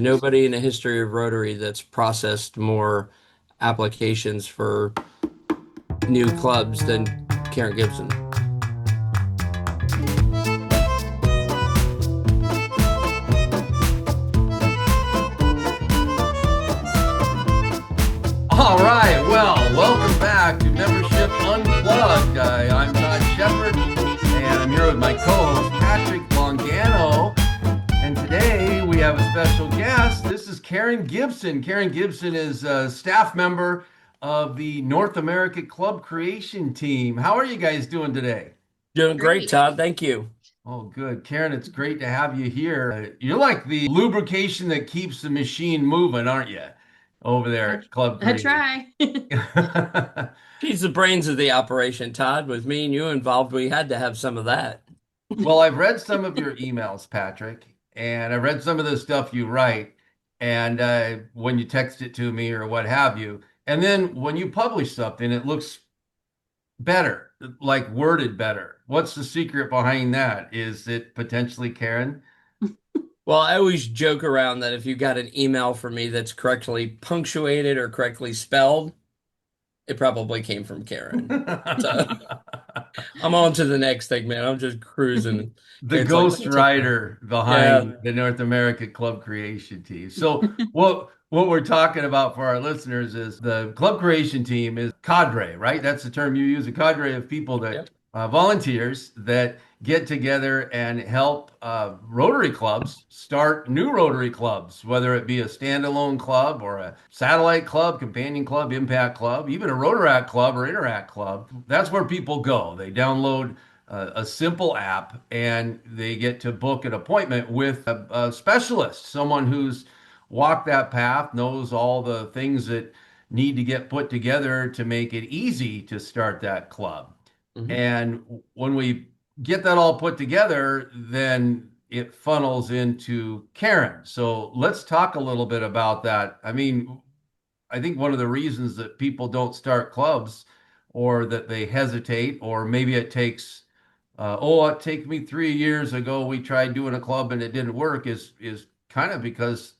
Nobody in the history of Rotary that's processed more applications for new clubs than Karen Gibson. All right, well, welcome back to Membership Unplugged. I'm Todd Shepard, and I'm here with my co-host Patrick Longano. And today we have a special guest. This is Karen Gibson. Karen Gibson is a staff member of the North America Club Creation Team. How are you guys doing today? Doing great, Great. Todd. Thank you. Oh, good. Karen, it's great to have you here. You're like the lubrication that keeps the machine moving, aren't you? Over there I, at Club I Creation. try. She's the brains of the operation, Todd. With me and you involved, we had to have some of that. Well, I've read some of your emails, Patrick, and I read some of the stuff you write, and when you text it to me or what have you. And then when you publish something, it looks better, like worded better. What's the secret behind that? Is it potentially Karen? Well, I always joke around that if you got an email from me that's correctly punctuated or correctly spelled, it probably came from Karen. So I'm on to the next thing, man. I'm just cruising. The It's like, ghost writer yeah. behind the North America Club Creation Team. So what we're talking about for our listeners is the Club Creation Team is cadre, right? That's the term you use, a cadre of people that Yep. volunteers that get together and help Rotary clubs start new Rotary clubs, whether it be a standalone club or a satellite club, companion club, impact club, even a Rotaract club or Interact club. That's where people go. They download a simple app and they get to book an appointment with a specialist, someone who's walked that path, knows all the things that need to get put together to make it easy to start that club. Mhm. And when we get that all put together, then it funnels into Karen. So let's talk a little bit about that. I mean, I think one of the reasons that people don't start clubs or that they hesitate, or maybe it takes, it took me 3 years ago, we tried doing a club and it didn't work, is kind of because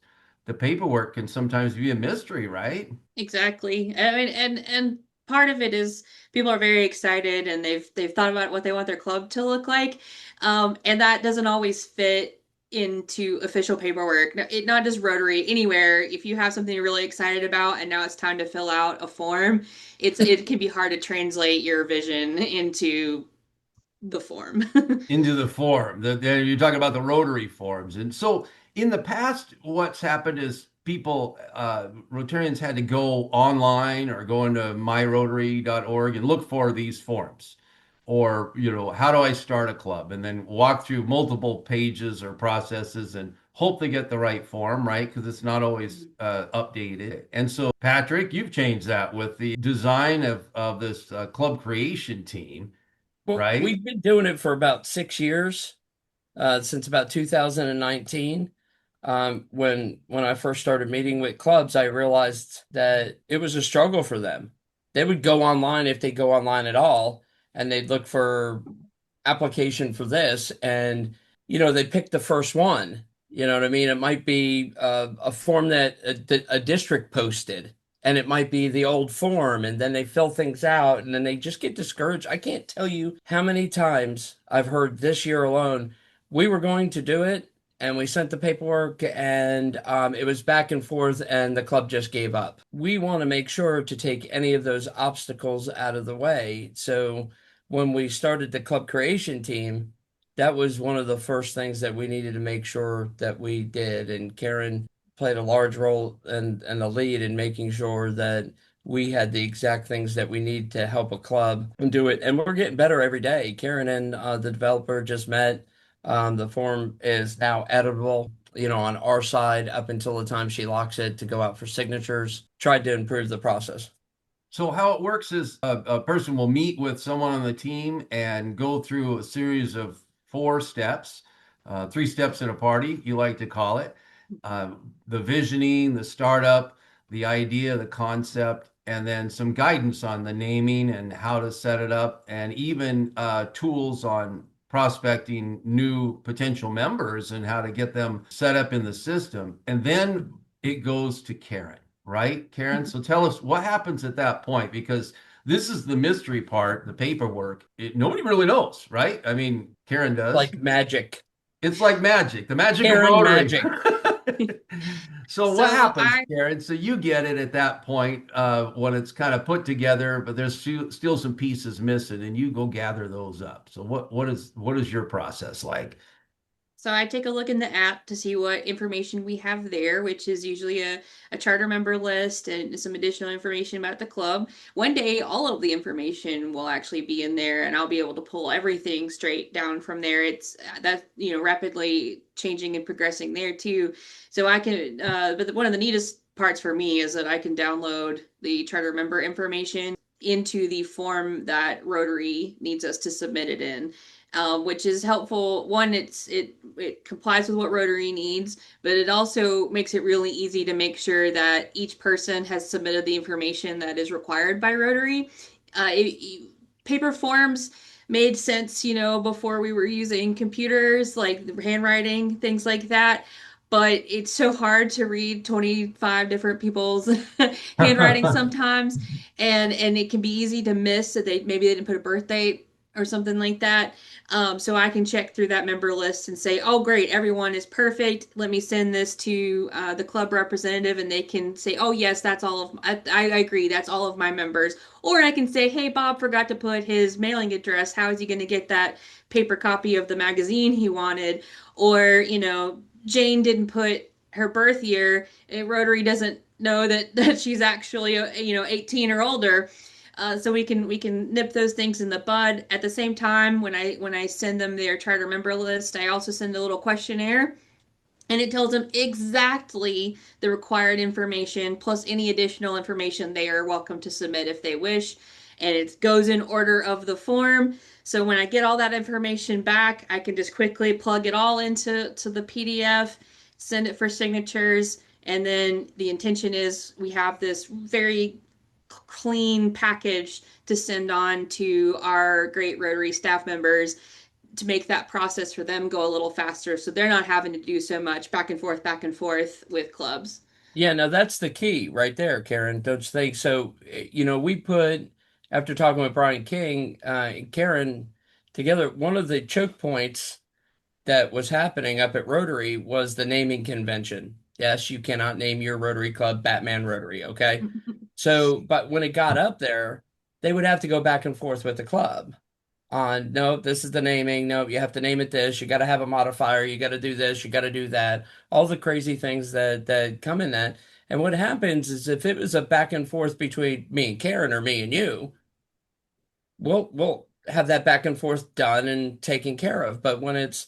the paperwork can sometimes be a mystery, right? Exactly. I mean, and part of it is people are very excited and they've thought about what they want their club to look like. And that doesn't always fit into official paperwork. Not just Rotary, anywhere. If you have something you're really excited about and now it's time to fill out a form, it can be hard to translate your vision into the form. Into the form. You're talking about the Rotary forms. And so in the past, what's happened is people, Rotarians had to go online or go into myrotary.org and look for these forms. Or, how do I start a club? And then walk through multiple pages or processes and hope they get the right form, right? Because it's not always updated. And so, Patrick, you've changed that with the design of this club creation team, Well, right? we've been doing it for about 6 years, since about 2019. When I first started meeting with clubs, I realized that it was a struggle for them. They would go online if they go online at all, and they'd look for application for this, and they pick the first one. You know what I mean? It might be a form that a district posted, and it might be the old form, and then they fill things out, and then they just get discouraged. I can't tell you how many times I've heard this year alone, we were going to do it, and we sent the paperwork, and it was back and forth, and the club just gave up. We want to make sure to take any of those obstacles out of the way. So when we started the club creation team, that was one of the first things that we needed to make sure that we did. And Karen played a large role and a lead in making sure that we had the exact things that we need to help a club and do it. And we're getting better every day. Karen and the developer just met. The form is now editable, on our side up until the time she locks it to go out for signatures. Tried to improve the process. So how it works is a person will meet with someone on the team and go through a series of 4 steps, 3 steps in a party, you like to call it. Uh, the visioning, the startup, the idea, the concept, and then some guidance on the naming and how to set it up, and even tools on prospecting new potential members and how to get them set up in the system. And then it goes to Karen, right? Karen, so tell us what happens at that point, because this is the mystery part, the paperwork. Nobody really knows, right? I mean, Karen does. Like magic. It's like magic, the magic of Karen Rotary. magic. So what So happens, Karen? So you get it at that point when it's kind of put together, but there's still some pieces missing, and you go gather those up. So what is your process like? I take a look in the app to see what information we have there, which is usually a charter member list and some additional information about the club. One day, all of the information will actually be in there, and I'll be able to pull everything straight down from there. It's that, rapidly changing and progressing there too. So I can, but one of the neatest parts for me is that I can download the charter member information into the form that Rotary needs us to submit it in, which is helpful. One, it complies with what Rotary needs, but it also makes it really easy to make sure that each person has submitted the information that is required by Rotary. Paper forms made sense, before we were using computers, like the handwriting, things like that. But it's so hard to read 25 different people's handwriting sometimes, and it can be easy to miss that maybe they didn't put a birth date or something like that. So I can check through that member list and say, oh, great, everyone is perfect. Let me send this to the club representative, and they can say, oh, yes, that's all of, I agree, that's all of my members. Or I can say, hey, Bob forgot to put his mailing address. How is he going to get that paper copy of the magazine he wanted? Or, Jane didn't put her birth year. Rotary doesn't know that she's actually 18 or older. So we can nip those things in the bud. At the same time, when I send them their charter member list, I also send a little questionnaire, and it tells them exactly the required information plus any additional information they are welcome to submit if they wish. And it goes in order of the form. So when I get all that information back, I can just quickly plug it all into the PDF, send it for signatures, and then the intention is we have this very clean package to send on to our great Rotary staff members to make that process for them go a little faster, so they're not having to do so much back and forth with clubs. Yeah, no, that's the key right there, Karen, don't you think? So, we put, after talking with Brian King, and Karen together, one of the choke points that was happening up at Rotary was the naming convention. Yes, you cannot name your Rotary Club Batman Rotary, okay? So, but when it got up there, they would have to go back and forth with the club on, no, this is the naming. No, you have to name it this. You got to have a modifier. You got to do this. You got to do that. All the crazy things that come in that. And what happens is if it was a back and forth between me and Karen or me and you, we'll have that back and forth done and taken care of. But when it's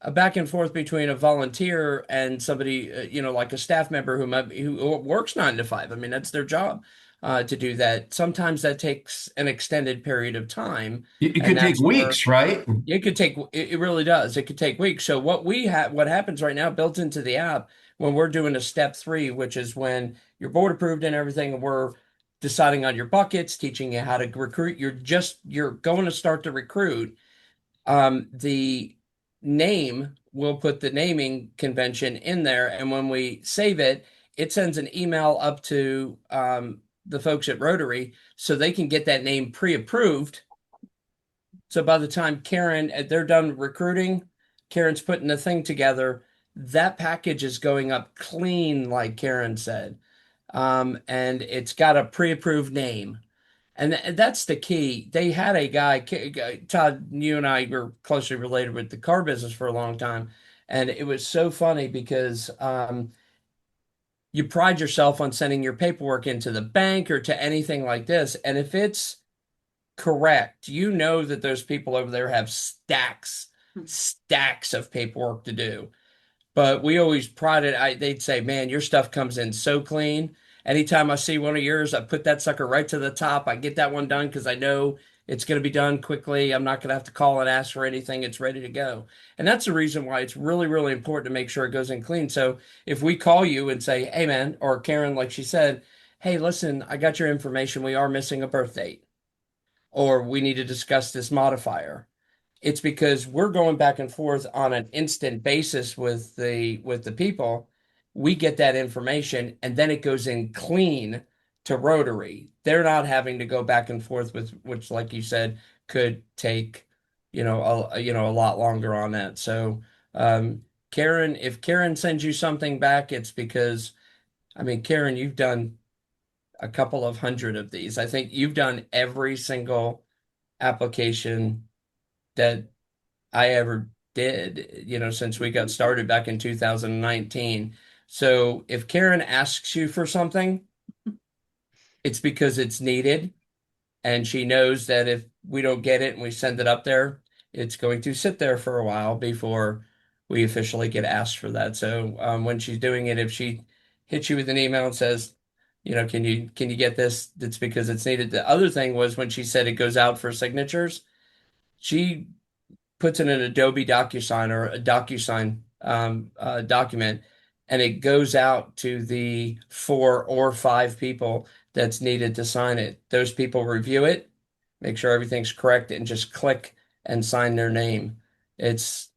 a back and forth between a volunteer and somebody, like a staff member who works 9 to 5. I mean, that's their job to do that. Sometimes that takes an extended period of time, It and could take that's where weeks, right? it could take. It really does. It could take weeks. So what happens right now, built into the app, when we're doing a step 3, which is when you're board approved and everything, and we're deciding on your buckets, teaching you how to recruit. You're going to start to recruit. The name, we'll put the naming convention in there, and when we save it, it sends an email up to the folks at Rotary so they can get that name pre-approved. So by the time they're done recruiting, Karen's putting the thing together, that package is going up clean, like Karen said. And it's got a pre-approved name. And that's the key. They had a guy, Todd, you and I were closely related with the car business for a long time. And it was so funny because you pride yourself on sending your paperwork into the bank or to anything like this. And if it's correct, you know that those people over there have stacks of paperwork to do. But we always prided, they'd say, man, your stuff comes in so clean. Anytime I see one of yours, I put that sucker right to the top. I get that one done because I know it's going to be done quickly. I'm not going to have to call and ask for anything. It's ready to go. And that's the reason why it's really, really important to make sure it goes in clean. So if we call you and say, hey, man, or Karen, like she said, hey, listen, I got your information. We are missing a birth date, or we need to discuss this modifier. It's because we're going back and forth on an instant basis with the people. We get that information and then it goes in clean to Rotary. They're not having to go back and forth with which, like you said, could take, a lot longer on that. So, Karen, if Karen sends you something back, it's because, I mean, Karen, you've done a couple of hundred of these. I think you've done every single application that I ever did, since we got started back in 2019. So if Karen asks you for something, it's because it's needed. And she knows that if we don't get it and we send it up there, it's going to sit there for a while before we officially get asked for that. So when she's doing it, if she hits you with an email and says, can you get this? It's because it's needed. The other thing was when she said it goes out for signatures, she puts in an Adobe DocuSign or a DocuSign document, and it goes out to the 4 or 5 people that's needed to sign it. Those people review it, make sure everything's correct, and just click and sign their name. It's,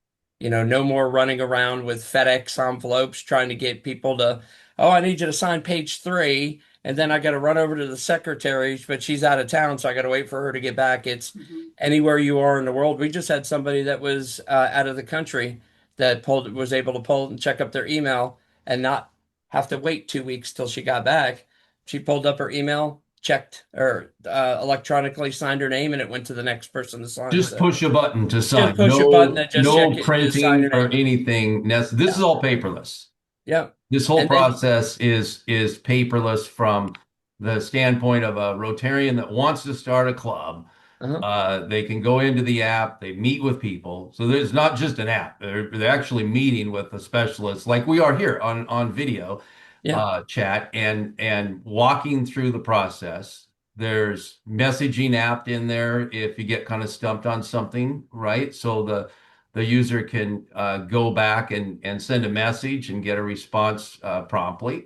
no more running around with FedEx envelopes trying to get people to, oh, I need you to sign page 3. And then I got to run over to the secretary, but she's out of town, so I got to wait for her to get back. It's Mhm. anywhere you are in the world. We just had somebody that was out of the country that was able to pull and check up their email and not have to wait 2 weeks till she got back. She pulled up her email, checked or electronically signed her name, and it went to the next person to sign. Just So push a button to just sign. push a button and just check No it and just sign printing your or name. anything. This Yeah, is all paperless. yeah. This whole And then, process is paperless from the standpoint of a Rotarian that wants to start a club. uh-huh, They can go into the app, they meet with people. So there's not just an app. They're actually meeting with a specialist like we are here on video yeah, chat and walking through the process. There's messaging app in there if you get kind of stumped on something, right? So the user can go back and send a message and get a response promptly.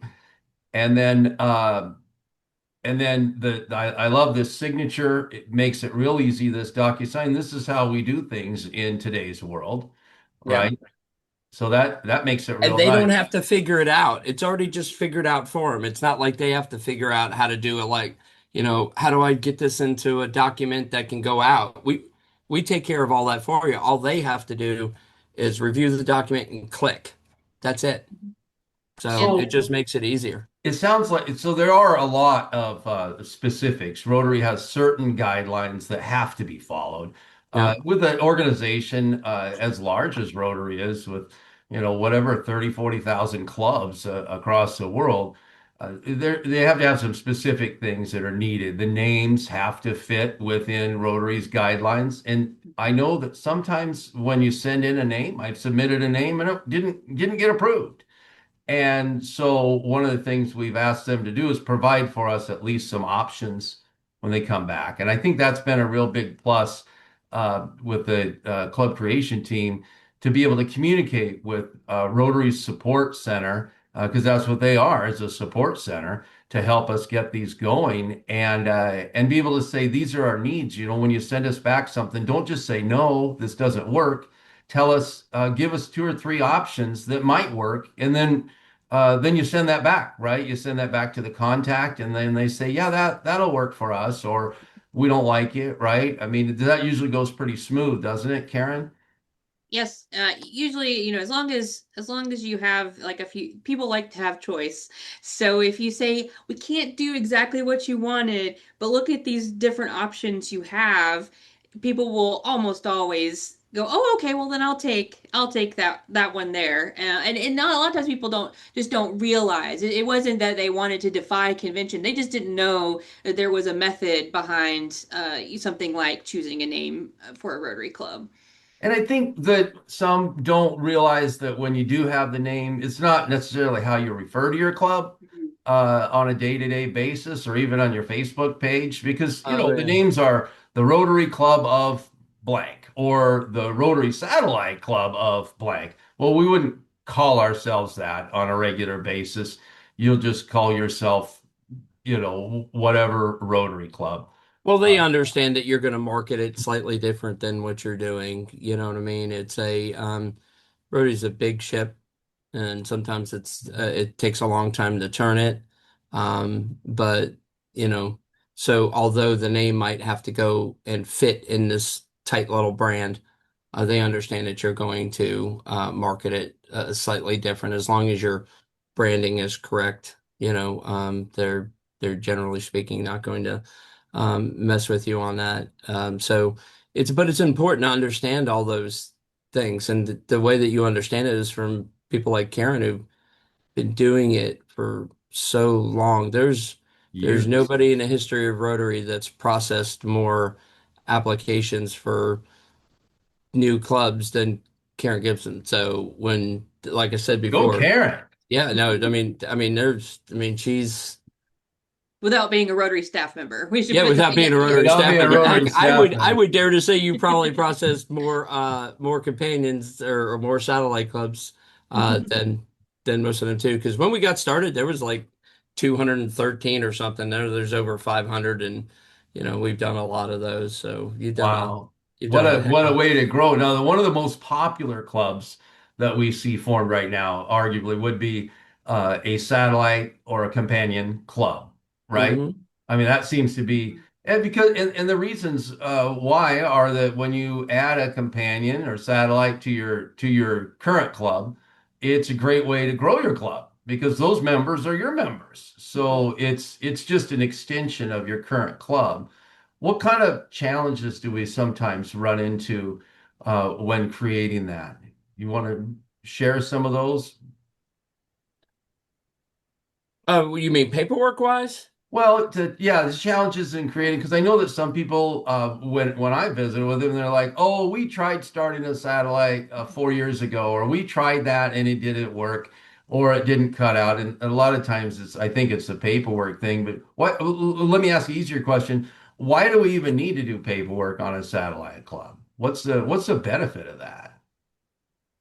And then I love this signature. It makes it real easy, this DocuSign. This is how we do things in today's world, yeah. right? So that makes it And real they don't nice. have to figure it out. It's already just figured out for them. It's not like they have to figure out how to do it, like, how do I get this into a document that can go out? We take care of all that for you. All they have to do is review the document and click. That's it. So And it So just makes it easier. it sounds like so there are a lot of specifics. Rotary has certain guidelines that have to be followed. Yeah. With an organization as large as Rotary is, with whatever 30, 40,000 clubs across the world, they have to have some specific things that are needed. The names have to fit within Rotary's guidelines. And I know that sometimes when you send in a name, I've submitted a name and it didn't get approved. And so one of the things we've asked them to do is provide for us at least some options when they come back. And I think that's been a real big plus with the club creation team to be able to communicate with Rotary's support center because that's what they are, is a support center to help us get these going and be able to say these are our needs. When you send us back something, don't just say no, this doesn't work. Tell us, give us 2 or 3 options that might work, and then you send that back, right? You send that back to the contact, and then they say, yeah, that'll work for us, or we don't like it, right? I mean, that usually goes pretty smooth, doesn't it, Karen? yes, usually, as long as you have like a few people like to have choice. So if you say we can't do exactly what you wanted, but look at these different options you have, people will almost always go, "Oh, okay, well then I'll take that one there." And not a lot of times people don't realize it wasn't that they wanted to defy convention. They just didn't know that there was a method behind something like choosing a name for a Rotary Club. And I think that some don't realize that when you do have the name, it's not necessarily how you refer to your club on a day-to-day basis or even on your Facebook page, because Oh the yeah. names are the Rotary Club of blank or the Rotary Satellite Club of blank. Well, we wouldn't call ourselves that on a regular basis. You'll just call yourself, whatever Rotary Club. Well, they Uh, understand that you're going to market it slightly different than what you're doing. You know what I mean? Rotary's a big ship, and sometimes it takes a long time to turn it. But you know, so although the name might have to go and fit in this tight little brand, they understand that you're going to market it slightly different as long as your branding is correct. They're generally speaking not going to mess with you on that. But it's important to understand all those things, and the way that you understand it is from people like Karen who've been doing it for so long. There's Years. nobody in the history of Rotary that's processed more applications for new clubs than Karen Gibson. So like I said Go before, Karen. yeah, no, she's without being a Rotary staff member. We should yeah, put without that. Yeah, being a yeah. Rotary Without staff being a member. Rotary Heck, staff I member. would dare to say you probably processed more companions or more satellite clubs than most of them too. Because when we got started, there was like 213 or something. There's over 500, and we've done a lot of those. So Wow. you've done a heck What a of. way to grow. Now, one of the most popular clubs that we see formed right now, arguably, would be a satellite or a companion club, right? Hmm. I mean, that seems to be, and the reasons why are that when you add a companion or satellite to your current club, it's a great way to grow your club because those members are your members. So it's just an extension of your current club. What kind of challenges do we sometimes run into when creating that? You want to share some of those? You mean paperwork wise? Well, yeah, the challenges in creating because I know that some people when I visit with them, they're like, "Oh, we tried starting a satellite 4 years ago, or we tried that and it didn't work, or it didn't cut out." And a lot of times, I think it's a paperwork thing. But let me ask you an easier question: why do we even need to do paperwork on a satellite club? What's the benefit of that?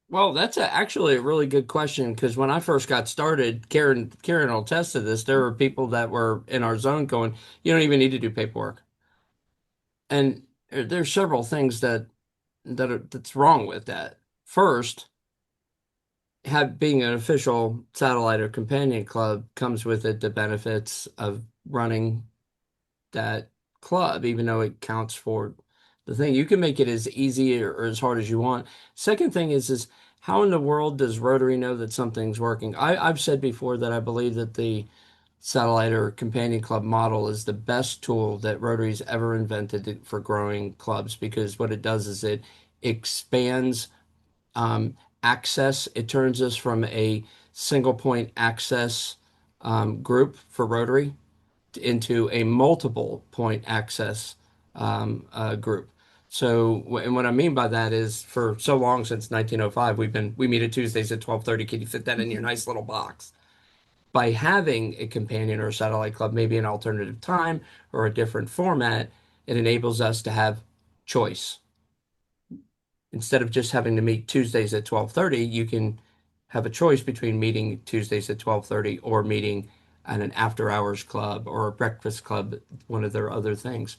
Well, that's actually a really good question because when I first got started, Karen will attest to this. There were people that were in our zone going, "You don't even need to do paperwork," and there's several things that's wrong with that. First, being an official satellite or companion club comes with it the benefits of running that club, even though it counts for the thing. You can make it as easy or as hard as you want. Second thing is how in the world does Rotary know that something's working? I've said before that I believe that the satellite or companion club model is the best tool that Rotary's ever invented for growing clubs because what it does is it expands access. It turns us from a single point access group for Rotary into a multiple point access group. So, and what I mean by that is, for so long since 1905, we meet at Tuesdays at 12:30. Can you fit that in your nice little box? By having a companion or a satellite club, maybe an alternative time or a different format, it enables us to have choice. Instead of just having to meet Tuesdays at 12:30, you can have a choice between meeting Tuesdays at 12:30 or meeting at an after hours club or a breakfast club, one of their other things.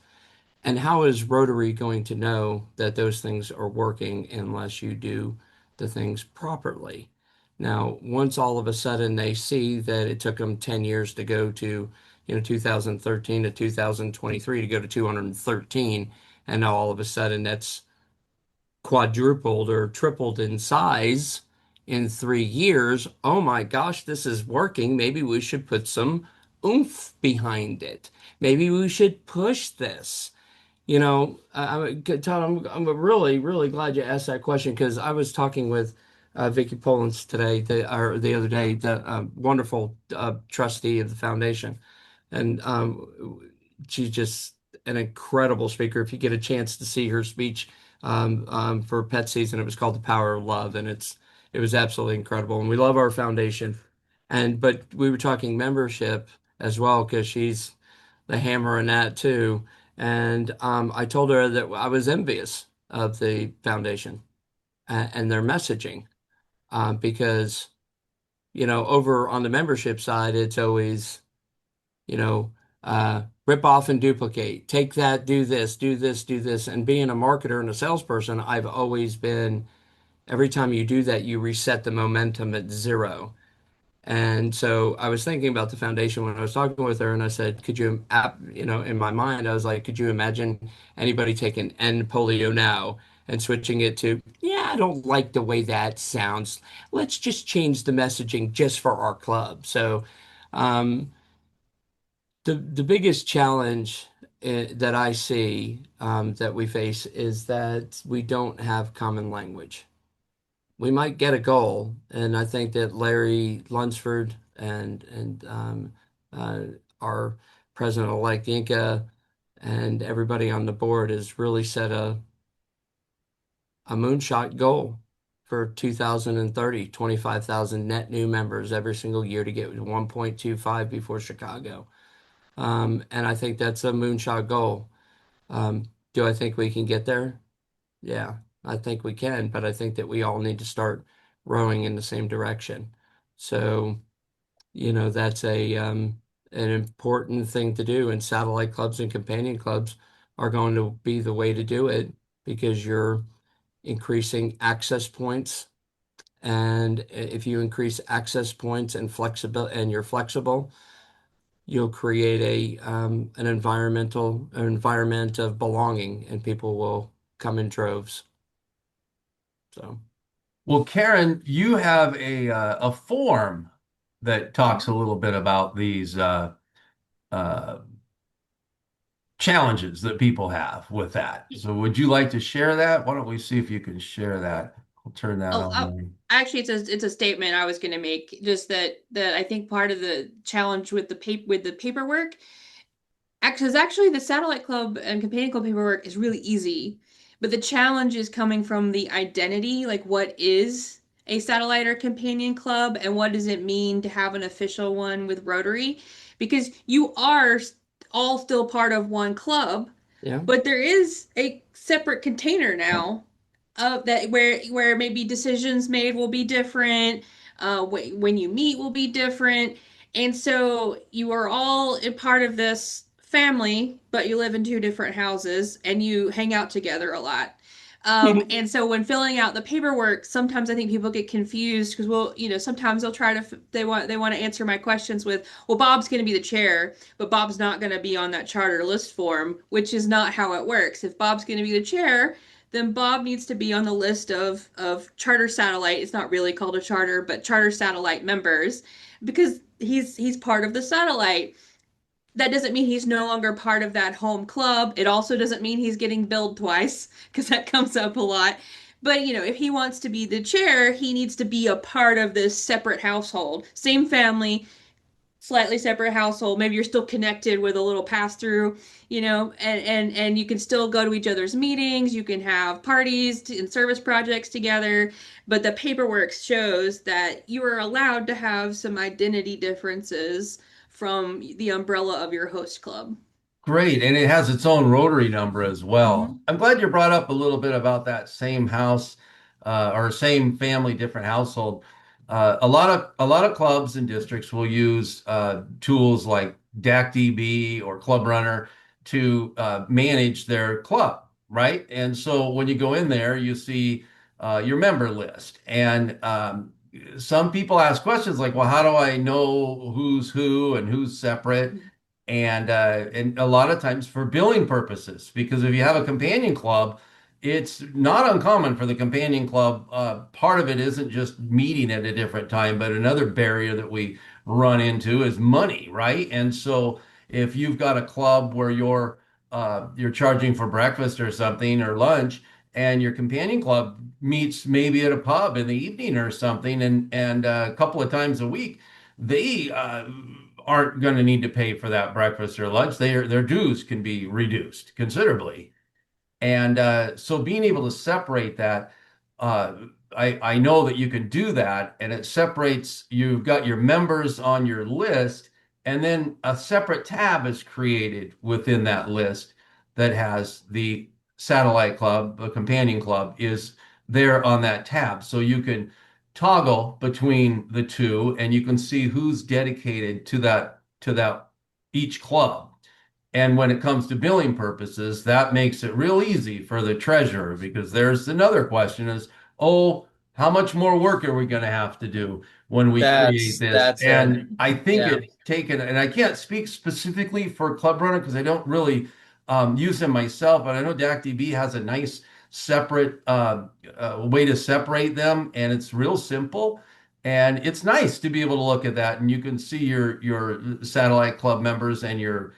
And how is Rotary going to know that those things are working unless you do the things properly? Now, once all of a sudden they see that it took them 10 years to go to, 2013 to 2023 to go to 213, and now all of a sudden that's quadrupled or tripled in size in 3 years. Oh my gosh, this is working. Maybe we should put some oomph behind it. Maybe we should push this. Todd, I'm really, really glad you asked that question because I was talking with Vicky Polans today, or the other day, the wonderful trustee of the foundation, and she's just an incredible speaker. If you get a chance to see her speech for pet season, it was called The Power of Love, and it was absolutely incredible. And we love our foundation, but we were talking membership as well because she's the hammer in that too. And I told her that I was envious of the foundation and their messaging because over on the membership side, it's always you know, uh, rip off and duplicate. Take that, do this, do this, do this. And being a marketer and a salesperson, I've always been, every time you do that, you reset the momentum at zero. And so I was thinking about the foundation when I was talking with her, and I said, "Could you, in my mind, I was like, could you imagine anybody taking end polio now and switching it to, yeah, I don't like the way that sounds. Let's just change the messaging just for our club." So, um, the biggest challenge that I see that we face is that we don't have common language. We might get a goal, and I think that Larry Lunsford and uh, our president-elect Yinka and everybody on the board has really set a moonshot goal for 2030, 25,000 net new members every single year to get to 1.25 before Chicago. And I think that's a moonshot goal. Do I think we can get there? Yeah, I think we can, but I think that we all need to start rowing in the same direction. So, that's an important thing to do, and satellite clubs and companion clubs are going to be the way to do it because you're increasing access points. And if you increase access points and flexible and you're flexible, you'll create an environment of belonging, and people will come in droves. So. Well, Karen, you have a form that talks a little bit about these uh, challenges that people have with that. So, would you like to share that? Why don't we see if you can share that? I'll turn that Oh, on. actually, it's a statement I was going to make. Just that I think part of the challenge with the paperwork, actually the Satellite Club and Companion Club paperwork is really easy, but the challenge is coming from the identity, like what is a satellite or companion club, and what does it mean to have an official one with Rotary? Because you are all still part of one club, Yeah. but there is a separate container now that where maybe decisions made will be different, when you meet will be different, and so you are all a part of this family, but you live in two different houses and you hang out together a lot. And so when filling out the paperwork, sometimes I think people get confused because, well, sometimes they'll try to they want to answer my questions with, well, Bob's going to be the chair, but Bob's not going to be on that charter list form, which is not how it works. If Bob's going to be the chair, then Bob needs to be on the list of charter satellite. It's not really called a charter, but charter satellite members because he's part of the satellite. That doesn't mean he's no longer part of that home club. It also doesn't mean he's getting billed twice because that comes up a lot. But if he wants to be the chair, he needs to be a part of this separate household. Same family, slightly separate household. Maybe you're still connected with a little pass through, and you can still go to each other's meetings. You can have parties and service projects together, but the paperwork shows that you are allowed to have some identity differences from the umbrella of your host club. Great, and it has its own rotary number as well. Mm-hmm. I'm glad you brought up a little bit about that same house or same family, different household. A lot of clubs and districts will use tools like DACDB or Club Runner to manage their club, right? And so when you go in there, you see your member list, and some people ask questions like, "Well, how do I know who's who and who's separate?" And a lot of times for billing purposes, because if you have a companion club, it's not uncommon for the companion club. Part of it isn't just meeting at a different time, but another barrier that we run into is money, right? And so if you've got a club where you're charging for breakfast or something or lunch, and your companion club meets maybe at a pub in the evening or something, and a couple of times a week, they aren't going to need to pay for that breakfast or lunch. Their dues can be reduced considerably. And so being able to separate that, uh, I know that you can do that, and it separates, you've got your members on your list, and then a separate tab is created within that list that has the satellite club, the companion club is there on that tab. So you can toggle between the two, and you can see who's dedicated to that each club. And when it comes to billing purposes, that makes it real easy for the treasurer because there's another question is, oh, how much more work are we going to have to do when we create this? That's it. And I think Yeah. it's taken, and I can't speak specifically for Club Runner because I don't really use them myself, but I know DACDB has a nice separate way to separate them, and it's real simple. And it's nice to be able to look at that, and you can see your satellite club members and your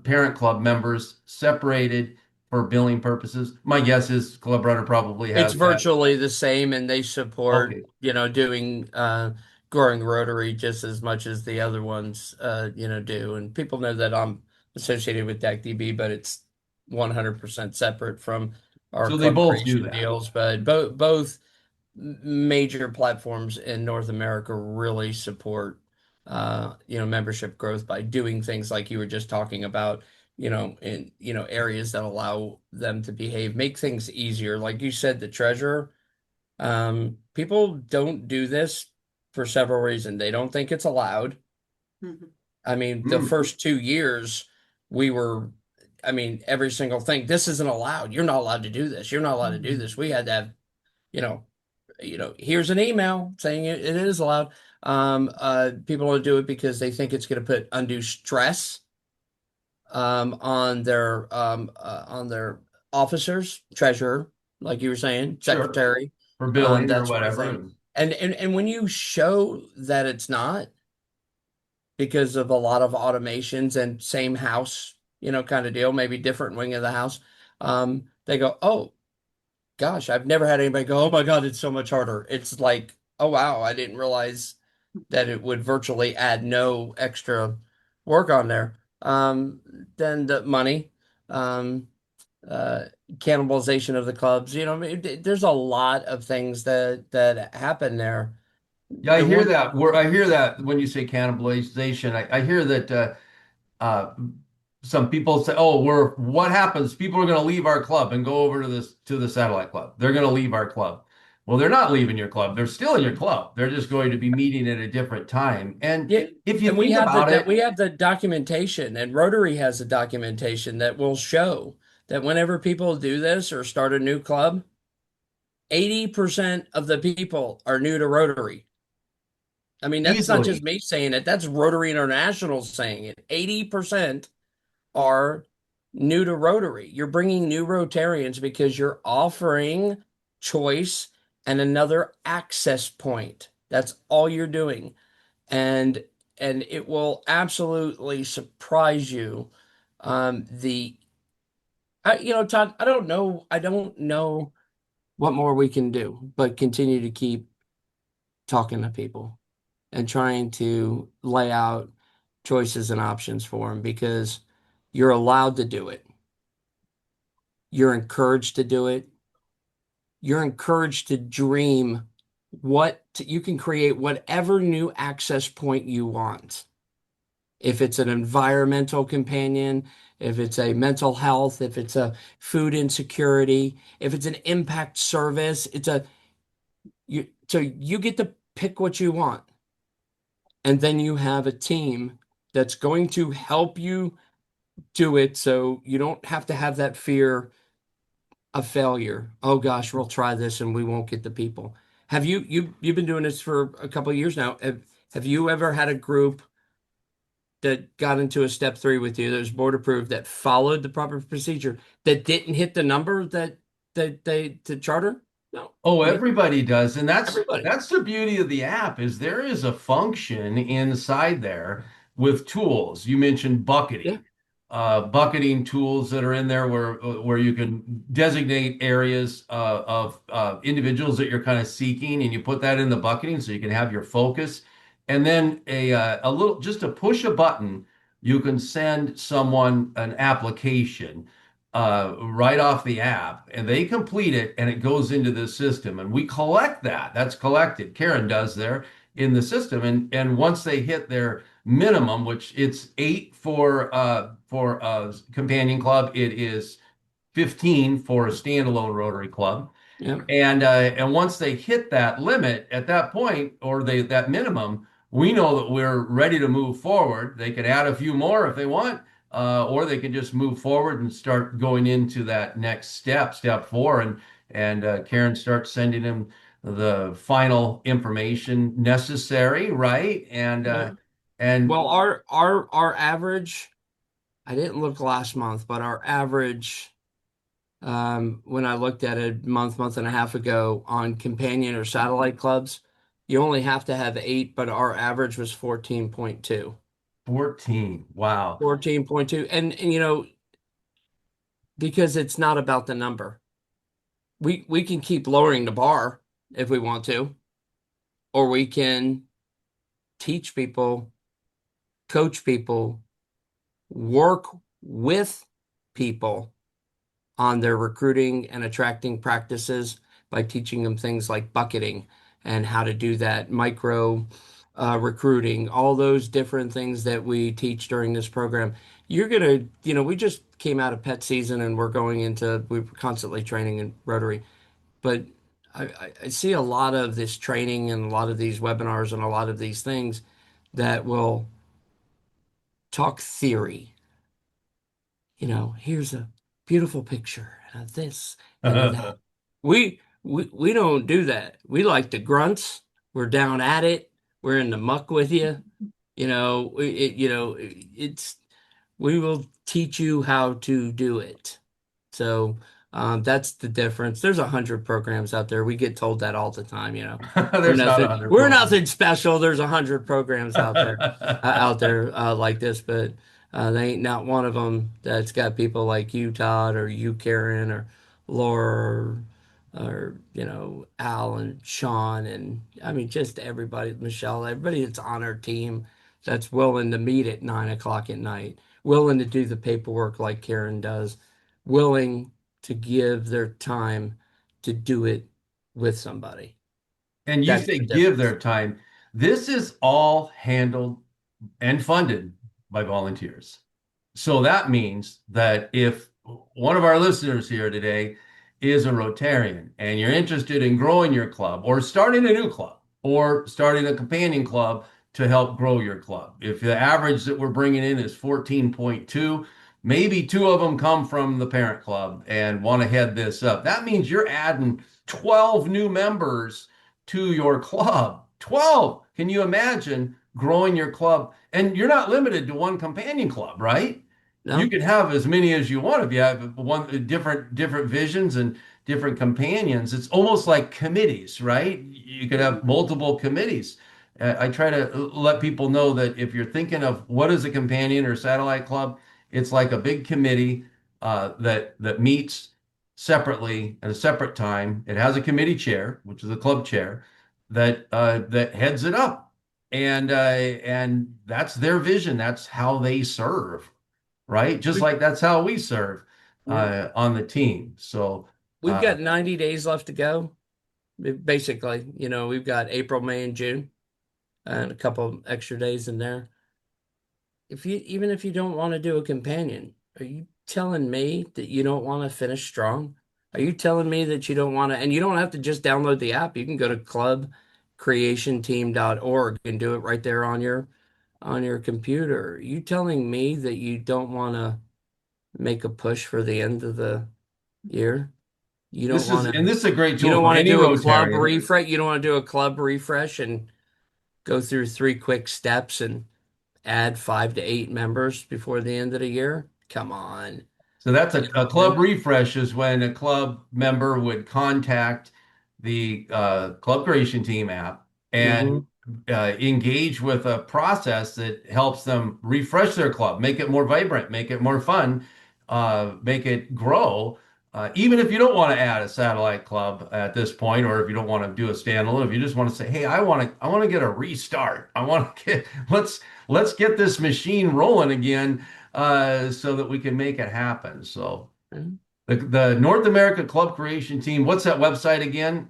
parent club members separated for billing purposes. My guess is Club Runner probably It's has that. virtually the same, and they support, Okay. doing growing Rotary just as much as the other ones, do. And people know that I'm associated with DACDB, but it's 100% separate from our So they club both do creation that. deals. But both major platforms in North America really support, membership growth by doing things like you were just talking about, in, areas that allow them to behave, make things easier. Like you said, the treasurer, people don't do this for several reasons. They don't think it's allowed. Mhm. I mean, the Hmm, first 2 years, we were, I mean, every single thing, this isn't allowed. You're not allowed to do this. You're not allowed to do this. We had to have, you know, here's an email saying it is allowed. People don't do it because they think it's going to put undue stress, on their officers, treasurer, like you were saying, sure. secretary, For billing or that sort of whatever. thing. And when you show that it's not, because of a lot of automations and same house, kind of deal, maybe different wing of the house, they go, oh gosh, I've never had anybody go, oh my God, it's so much harder. It's like, oh wow, I didn't realize that it would virtually add no extra work on there. Then the money, um, uh, cannibalization of the clubs. I mean, there's a lot of things that happen there. Yeah, I The hear one, that. I hear that when you say cannibalization. I hear that uh, some people say, "Oh, what happens? People are going to leave our club and go over to the satellite club. They're going to leave our club." Well, they're not leaving your club. They're still in your club. They're just going to be meeting at a different time. And yeah, if you and we think have about we it, have the documentation, and Rotary has the documentation that will show that whenever people do this or start a new club, 80% of the people are new to Rotary. I mean, that's not just easily, me saying it, that's Rotary International saying it. 80% are new to Rotary. You're bringing new Rotarians because you're offering choice and another access point. That's all you're doing. And it will absolutely surprise you. The Todd, I don't know what more we can do, but continue to keep talking to people and trying to lay out choices and options for them because you're allowed to do it. You're encouraged to do it. You're encouraged to dream you can create whatever new access point you want. If it's an environmental companion, if it's a mental health, if it's a food insecurity, if it's an impact service, so you get to pick what you want. And then you have a team that's going to help you do it so you don't have to have that fear of failure. Oh gosh, we'll try this and we won't get the people. You've been doing this for a couple of years now. Have you ever had a group that got into a step three with you that was board approved that followed the proper procedure that didn't hit the number that they to charter? No. oh, I mean, everybody does, and everybody. that's the beauty of the app is there is a function inside there with tools. You mentioned Yeah. bucketing tools that are in there where you can designate areas of individuals that you're kind of seeking, and you put that in the bucketing so you can have your focus, and then a little just to push a button, you can send someone an application right off the app and they complete it and it goes into the system and we collect that. That's collected. Karen does there in the system. And once they hit their minimum, which it's 8 for a companion club, it is 15 for a standalone Rotary club. Yeah. And once they hit that limit at that point, or that minimum, we know that we're ready to move forward. They can add a few more if they want, or they can just move forward and start going into that next step, step four, and Karen starts sending them the final information necessary, right? Yeah. And Well, our average, I didn't look last month, but our average, when I looked at it month and a half ago on companion or satellite clubs, you only have to have 8, but our average was 14.2. 14, wow. 14.2. And because it's not about the number. We can keep lowering the bar if we want to, or we can teach people, coach people, work with people on their recruiting and attracting practices by teaching them things like bucketing and how to do that, micro recruiting, all those different things that we teach during this program. You're gonna, we just came out of pet season and we're constantly training in Rotary, but I see a lot of this training and a lot of these webinars and a lot of these things that will talk theory. Here's a beautiful picture and a this and a that. We don't do that. We like the grunts. We're down at it. We're in the muck with you. It's we will teach you how to do it. So that's the difference. There's 100 programs out there. We get told that all the time. We're There's not nothing. 100 We're programs. nothing special. There's 100 programs out there like this, but they ain't not one of them that's got people like you, Todd, or you, Karen, or Laura, or Al and Sean, and I mean just everybody, Michelle, everybody that's on our team that's willing to meet at 9 o'clock at night, willing to do the paperwork like Karen does, willing to give their time to do it with somebody. And you That's say the give difference. their time. This is all handled and funded by volunteers. So that means that if one of our listeners here today is a Rotarian and you're interested in growing your club or starting a new club or starting a companion club to help grow your club, if the average that we're bringing in is 14.2, maybe two of them come from the parent club and want to head this up. That means you're adding 12 new members to your club. 12. Can you imagine growing your club? And you're not limited to one companion club, right? You No? can have as many as you want if you have one different visions and different companions. It's almost like committees, right? You could have multiple committees. I try to let people know that if you're thinking of what is a companion or satellite club, it's like a big committee that meets separately at a separate time. It has a committee chair, which is a club chair, that heads it up, and that's their vision. That's how they serve, right? Just We, like that's how we serve yeah. on the team. So We've uh, got 90 days left to go. Basically, we've got April, May, and June, and a couple extra days in there. Even if you don't want to do a companion, are you telling me that you don't want to finish strong? Are you telling me that you don't want to, and you don't have to just download the app. You can go to clubcreationteam.org and do it right there on your computer. Are you telling me that you don't want to make a push for the end of the year? You don't this is want and to this is a great you tool don't for want to any do a club Rotarian. refresh. You don't want to do a club refresh and go through 3 quick steps and add 5 to 8 members before the end of the year. Come on. So that's You a know what I club mean? refresh is when a club member would contact the club creation team app and Mm-hmm. engage with a process that helps them refresh their club, make it more vibrant, make it more fun, make it grow. Even if you don't want to add a satellite club at this point, or if you don't want to do a standalone, if you just want to say, "Hey, I want to get a restart. I want to get let's get this machine rolling again." So that we can make it happen. So the North America Club Creation Team, what's that website again?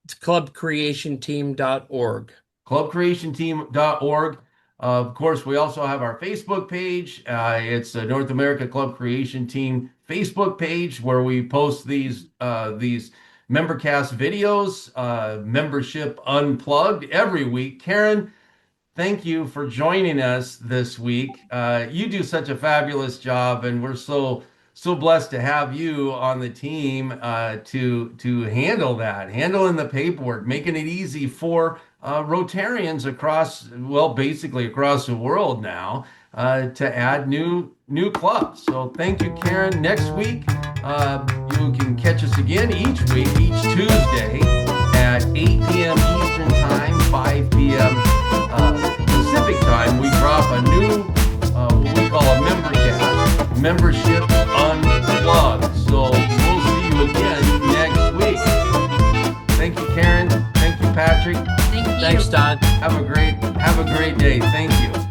It's clubcreationteam.org. Clubcreationteam.org. Of course, we also have our Facebook page. It's the North America Club Creation Team Facebook page where we post these membercast videos, membership unplugged every week. Karen, thank you for joining us this week. You do such a fabulous job, and we're so blessed to have you on the team to handle that, handling the paperwork, making it easy for Rotarians across, well, basically across the world now, to add new clubs. So thank you, Karen. Next week, you can catch us again each week, each Tuesday at 8 p.m. Eastern Time, 5 p.m. Pacific Time. We drop a new, what we call a member cast, membership unplugged. So we'll see you again next week. Thank you, Karen. Thank you, Patrick. Thank you. Thanks, Don. Have a great day. Thank you.